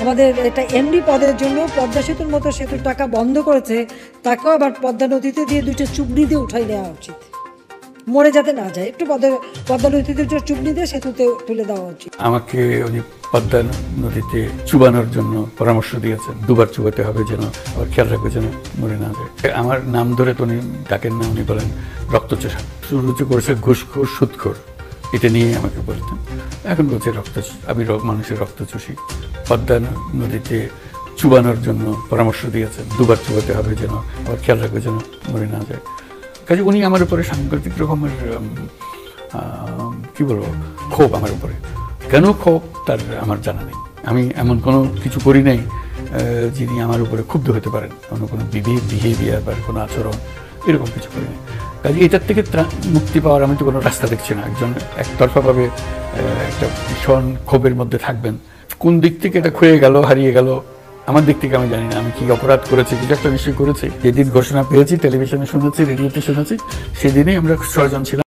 আমাদের এটা এমডি পদের জন্য পদ্মা সেতুর মতো সেতুর টাকা বন্ধ করেছে, তাকেও আবার পদ্মা নদীতে দিয়ে 2টা চুবড়ি দিয়ে উঠাই নেওয়া উচিত, মরে যাতে না যায়। একটু পদ্মা নদীতে চুবড়ি দিয়ে সেতুতে তুলে দেওয়া উচিত। আমাকে উনি পদ্মা নদীতে চুবানোর জন্য পরামর্শ দিয়েছেন, 2বার চুবাতে হবে, যেন আবার খেয়াল রাখবে যেন মরে না যায়। আমার নাম ধরে তো উনি ডাকেন না, উনি বলেন রক্তচোষা। শুরু করেছে ঘুষখোর সুদখোর, এটা নিয়ে আমাকে বলতেন। এখন বলছে আমি মানুষের রক্ত চুষি। পদ্মা নদীতে চুবানোর জন্য পরামর্শ দিয়েছেন, 2বার চুবাতে হবে, যেন আবার খেয়াল রাখবে যেন মরে না যায়। কাজে উনি আমার উপরে সাংঘাতিক রকমের কি বলবো ক্ষোভ আমার উপরে। কেন ক্ষোভ তার আমার জানা নেই। আমি এমন কোনো কিছু করি নাই যিনি আমার উপরে ক্ষুব্ধ হতে পারেন, কোনো বিহেভিয়ার বা কোনো আচরণ এরকম কিছু করি নাই। কাজে এটার থেকে মুক্তি পাওয়ার আমি তো কোনো রাস্তা দেখছি না। একজন একতরফাভাবে একটা ভীষণ ক্ষোভের মধ্যে থাকবেন, কোন দিক থেকে এটা ক্ষয়ে গেল, হারিয়ে গেল আমার দিক থেকে আমি জানি না। আমি কি অপরাধ করেছি, কিছু একটা নিশ্চয়ই করেছি। যেদিন ঘোষণা পেয়েছি, টেলিভিশনে শুনেছি, রেডিওতে শুনেছি, সেদিনই আমরা 6 জন ছিলাম।